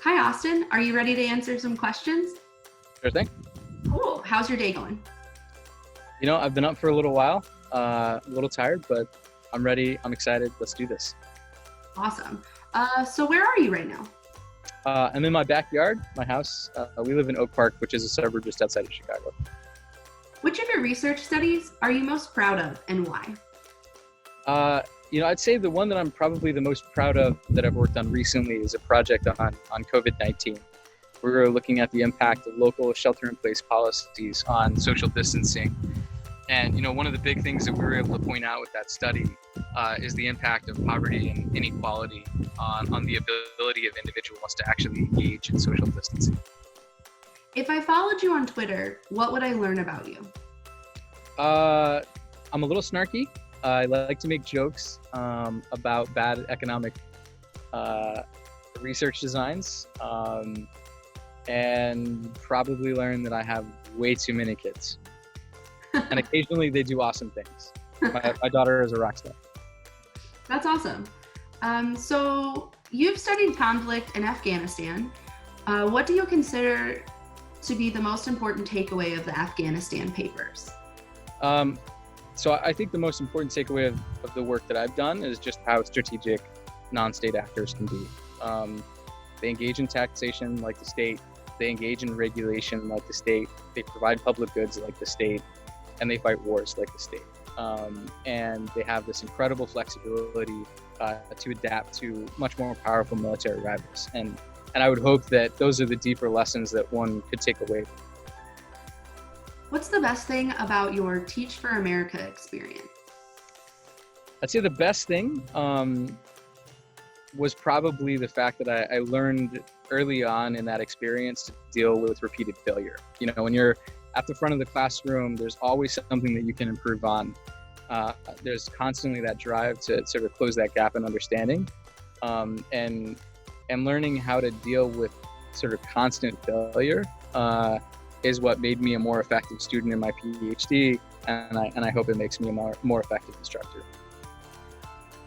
Hi, Austin. Are you ready to answer some questions? Sure thing. Cool. How's your day going? I've been up for a little while, a little tired, but I'm ready. I'm excited. Let's do this. Awesome. So where are you right now? I'm in my backyard, my house. We live in Oak Park, which is a suburb just outside of Chicago. Which of your research studies are you most proud of and why? I'd say the one that I'm probably the most proud of that I've worked on recently is a project on COVID-19. We were looking at the impact of local shelter-in-place policies on social distancing. And, one of the big things that we were able to point out with that study is the impact of poverty and inequality on the ability of individuals to actually engage in social distancing. If I followed you on Twitter, what would I learn about you? I'm a little snarky. I like to make jokes about bad economic research designs, and probably learn that I have way too many kids. And occasionally they do awesome things. My daughter is a rock star. That's awesome. So you've studied conflict in Afghanistan. What do you consider to be the most important takeaway of the Afghanistan papers? So I think the most important takeaway of the work that I've done is just how strategic non-state actors can be. They engage in taxation like the state. They engage in regulation like the state. They provide public goods like the state. And they fight wars like the state. And they have this incredible flexibility to adapt to much more powerful military rivals. And I would hope that those are the deeper lessons that one could take away. What's the best thing about your Teach for America experience? I'd say the best thing was probably the fact that I learned early on in that experience to deal with repeated failure. When you're at the front of the classroom, there's always something that you can improve on. There's constantly that drive to sort of close that gap in understanding, and learning how to deal with sort of constant failure is what made me a more effective student in my PhD, and I hope it makes me a more effective instructor.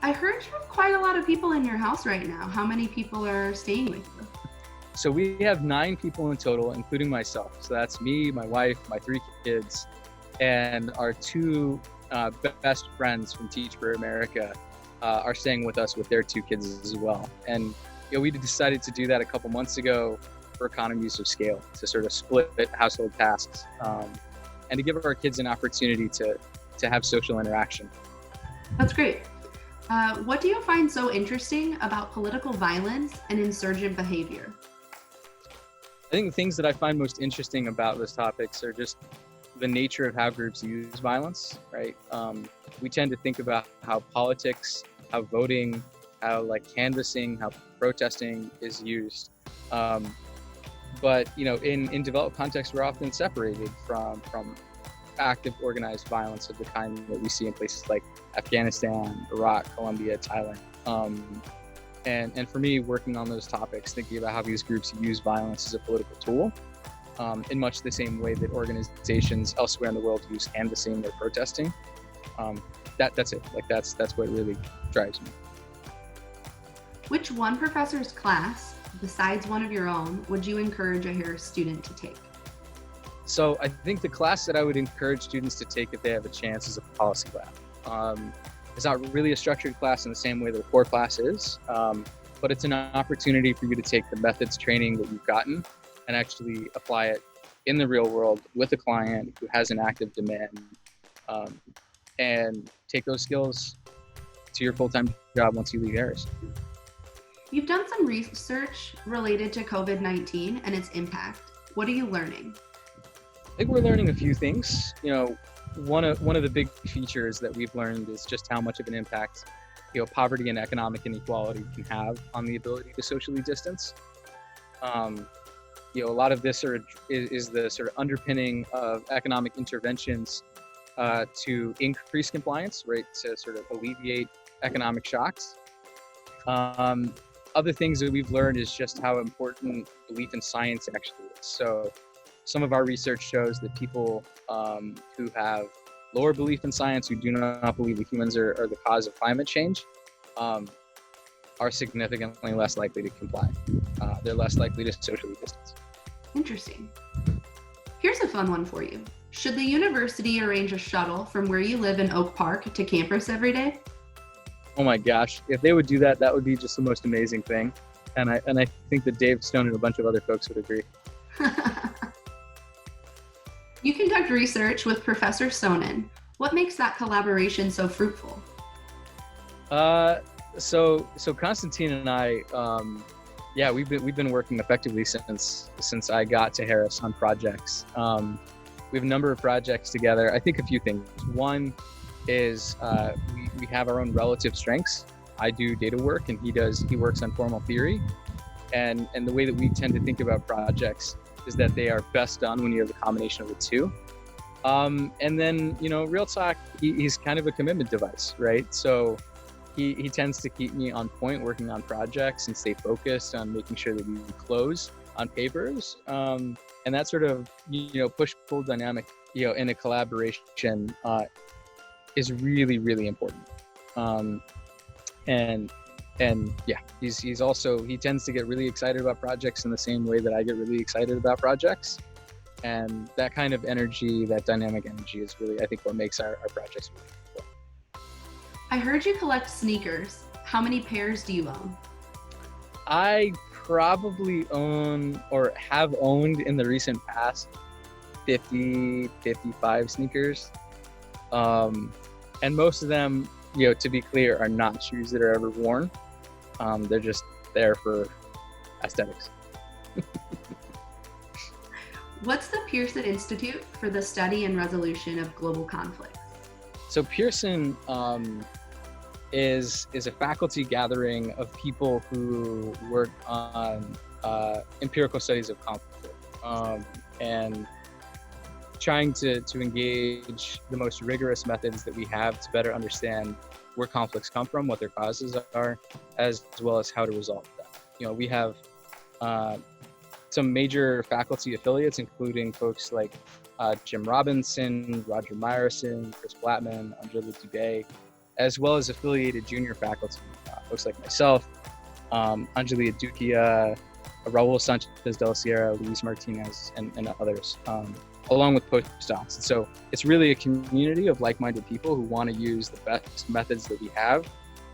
I heard you have quite a lot of people in your house right now. How many people are staying with you? So we have 9 people in total, including myself. So that's me, my wife, my 3 kids, and our 2 best friends from Teach for America are staying with us with their 2 kids as well. And we decided to do that a couple months ago for economies of scale, to sort of split household tasks, and to give our kids an opportunity to have social interaction. That's great. What do you find so interesting about political violence and insurgent behavior? I think the things that I find most interesting about those topics are just the nature of how groups use violence, right? We tend to think about how politics, how voting, how canvassing, how protesting is used. But in developed contexts, we're often separated from active organized violence of the kind that we see in places like Afghanistan, Iraq, Colombia, Thailand. And for me, working on those topics, thinking about how these groups use violence as a political tool, in much the same way that organizations elsewhere in the world use canvassing or protesting, that's it. That's what really drives me. Which one professor's class, besides one of your own, would you encourage your student to take? So I think the class that I would encourage students to take if they have a chance is a policy lab. It's not really a structured class in the same way that a core class is, but it's an opportunity for you to take the methods training that you've gotten and actually apply it in the real world with a client who has an active demand, and take those skills to your full-time job once you leave Harris. You've done some research related to COVID-19 and its impact. What are you learning? I think we're learning a few things. One of the big features that we've learned is just how much of an impact, poverty and economic inequality can have on the ability to socially distance. A lot of this is the sort of underpinning of economic interventions to increase compliance, right? To sort of alleviate economic shocks. Other things that we've learned is just how important belief in science actually is. So some of our research shows that people who have lower belief in science, who do not believe that humans are the cause of climate change, are significantly less likely to comply. They're less likely to socially distance. Interesting. Here's a fun one for you. Should the university arrange a shuttle from where you live in Oak Park to campus every day? Oh my gosh, if they would do that, that would be just the most amazing thing. And I think that Dave Stone and a bunch of other folks would agree. You conduct research with Professor Sonnen. What makes that collaboration so fruitful? So Constantine and I, we've been working effectively since I got to Harris on projects. We have a number of projects together. I think a few things. One is we have our own relative strengths. I do data work and he works on formal theory. And the way that we tend to think about projects is that they are best done when you have a combination of the two. And then, real talk, he's kind of a commitment device, right? So he tends to keep me on point working on projects and stay focused on making sure that we close on papers. And that sort of, push-pull dynamic, in a collaboration is really, really important. He tends to get really excited about projects in the same way that I get really excited about projects. And that kind of energy, that dynamic energy is really, I think, what makes our projects really cool. I heard you collect sneakers. How many pairs do you own? I probably own or have owned in the recent past 50, 55 sneakers. And most of them, to be clear, are not shoes that are ever worn. They're just there for aesthetics. What's the Pearson Institute for the Study and Resolution of Global Conflicts? So Pearson is a faculty gathering of people who work on empirical studies of conflict and trying to engage the most rigorous methods that we have to better understand where conflicts come from, what their causes are, as well as how to resolve them. We have some major faculty affiliates, including folks like Jim Robinson, Roger Meyerson, Chris Blattman, Angela Dubé, as well as affiliated junior faculty, folks like myself, Angelia Duquia, Raul Sanchez de la Sierra, Luis Martinez, and others, along with postdocs. And so it's really a community of like-minded people who want to use the best methods that we have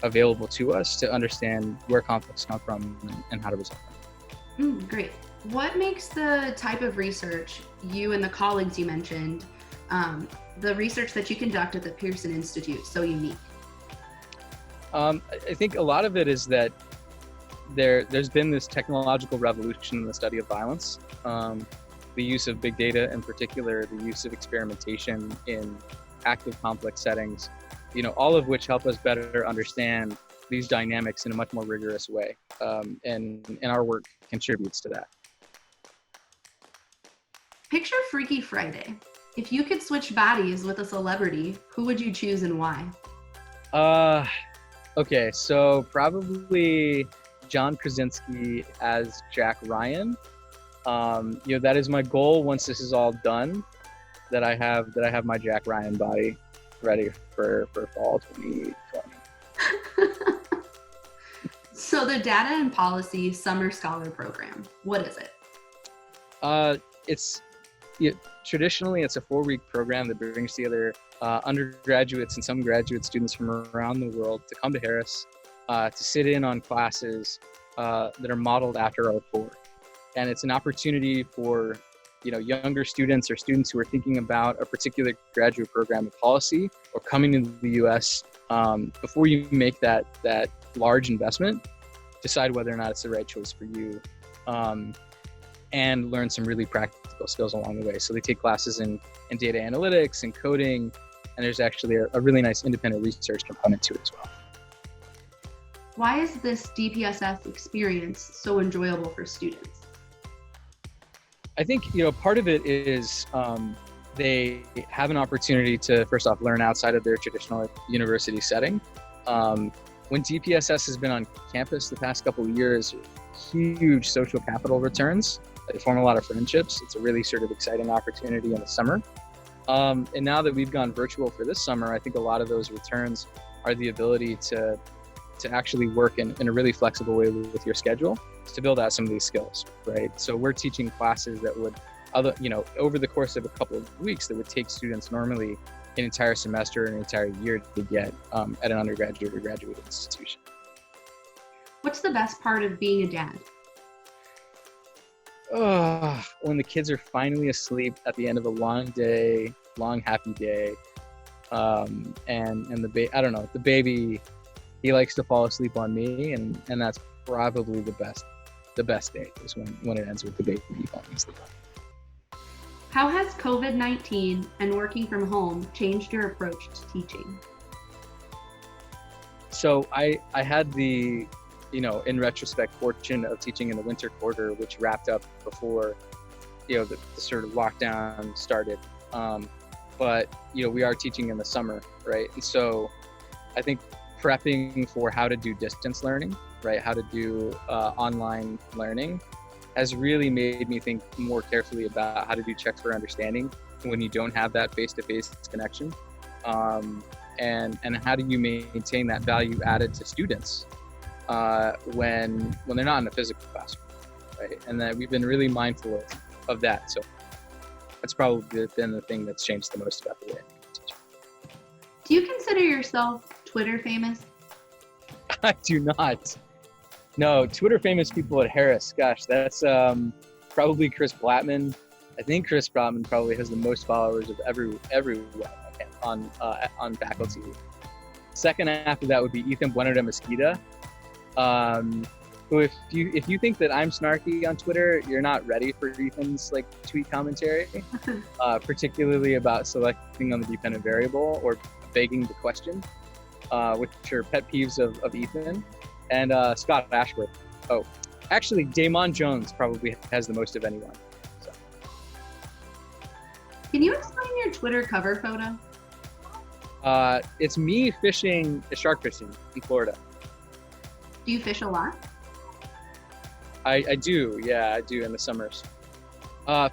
available to us to understand where conflicts come from and how to resolve them. Great. What makes the type of research you and the colleagues you mentioned, the research that you conduct at the Pearson Institute, so unique? I think a lot of it is that there's been this technological revolution in the study of violence. The use of big data, in particular, the use of experimentation in active conflict settings, all of which help us better understand these dynamics in a much more rigorous way. And our work contributes to that. Picture Freaky Friday. If you could switch bodies with a celebrity, who would you choose and why? Okay, so probably John Krasinski as Jack Ryan. That is my goal once this is all done, that I have my Jack Ryan body ready for fall 2020. So the Data and Policy Summer Scholar Program, what is it? Traditionally, it's a 4-week program that brings together undergraduates and some graduate students from around the world to come to Harris to sit in on classes that are modeled after our 4. And it's an opportunity for younger students or students who are thinking about a particular graduate program of policy or coming into the U.S. Before you make that large investment, decide whether or not it's the right choice for you, and learn some really practical skills along the way. So they take classes in data analytics and coding, and there's actually a really nice independent research component to it as well. Why is this DPSS experience so enjoyable for students? I think, part of it is they have an opportunity to, first off, learn outside of their traditional university setting. When DPSS has been on campus the past couple of years, huge social capital returns. They form a lot of friendships. It's a really sort of exciting opportunity in the summer. And now that we've gone virtual for this summer, I think a lot of those returns are the ability to to actually work in a really flexible way with your schedule to build out some of these skills, right? So we're teaching classes that would, over the course of a couple of weeks, that would take students normally an entire semester or an entire year to get at an undergraduate or graduate institution. What's the best part of being a dad? Oh, when the kids are finally asleep at the end of a long day, long happy day, and the baby, he likes to fall asleep on me, and that's probably the best day is when it ends with the baby falling asleep on me. How has COVID-19 and working from home changed your approach to teaching? So I had the, in retrospect, fortune of teaching in the winter quarter, which wrapped up before, the sort of lockdown started. But, we are teaching in the summer, right? And so I think prepping for how to do distance learning, right? How to do online learning has really made me think more carefully about how to do checks for understanding when you don't have that face-to-face connection. And how do you maintain that value added to students when they're not in a physical classroom, right? And that we've been really mindful of that. So that's probably been the thing that's changed the most about the way I teach. Do you consider yourself Twitter famous? I do not. No, Twitter famous people at Harris, gosh, that's probably Chris Blattman. I think Chris Blattman probably has the most followers of everyone on faculty. Second after that would be Ethan Bueno de Mesquita. Who, if you think that I'm snarky on Twitter, you're not ready for Ethan's tweet commentary, particularly about selecting on the dependent variable or begging the question, which are pet peeves of Ethan. And Scott Ashworth. Oh, actually, Damon Jones probably has the most of anyone. So. Can you explain your Twitter cover photo? It's me fishing, shark fishing in Florida. Do you fish a lot? I do, yeah, I do in the summers.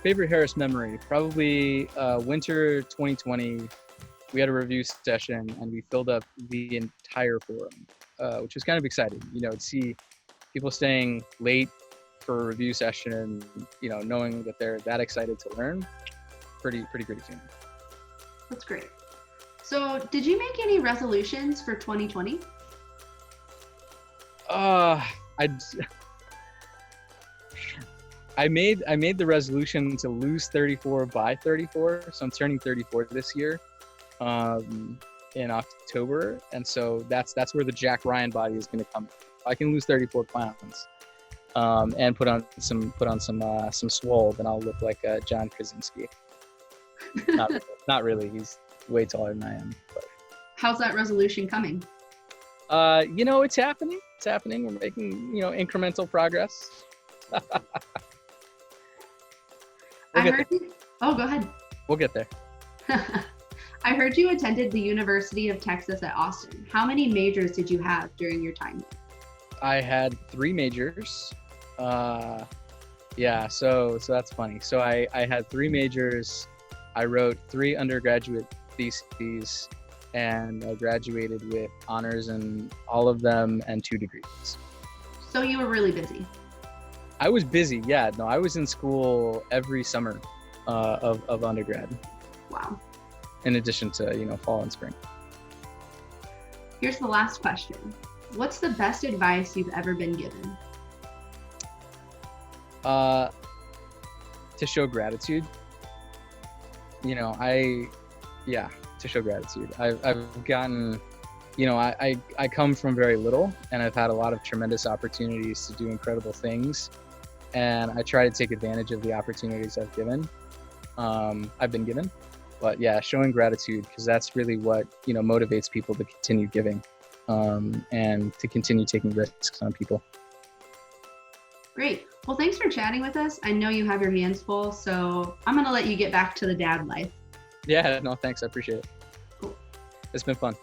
Favorite Harris memory, probably winter 2020. We had a review session and we filled up the entire forum, which was kind of exciting, to see people staying late for a review session, knowing that they're that excited to learn. Pretty great feeling. That's great. So did you make any resolutions for 2020? I made the resolution to lose 34 by 34. So I'm turning 34 this year, in October, and so that's where the Jack Ryan body is going to come. I can lose 34 pounds, and put on some swole, then I'll look like John Krasinski. Not really. He's way taller than I am. But. How's that resolution coming? It's happening. It's happening. We're making, incremental progress. Oh, go ahead. We'll get there. I heard you attended the University of Texas at Austin. How many majors did you have during your time there? I had 3 majors. Yeah, so that's funny. So I had 3 majors. I wrote 3 undergraduate theses, and I graduated with honors in all of them and 2 degrees. So you were really busy. I was busy, yeah. No, I was in school every summer of undergrad. Wow. In addition to, fall and spring. Here's the last question. What's the best advice you've ever been given? To show gratitude. To show gratitude. I've gotten, I come from very little, and I've had a lot of tremendous opportunities to do incredible things. And I try to take advantage of the opportunities I've been given. But yeah, showing gratitude, because that's really what, motivates people to continue giving, and to continue taking risks on people. Great. Well, thanks for chatting with us. I know you have your hands full, so I'm going to let you get back to the dad life. Yeah, no, thanks. I appreciate it. Cool. It's been fun.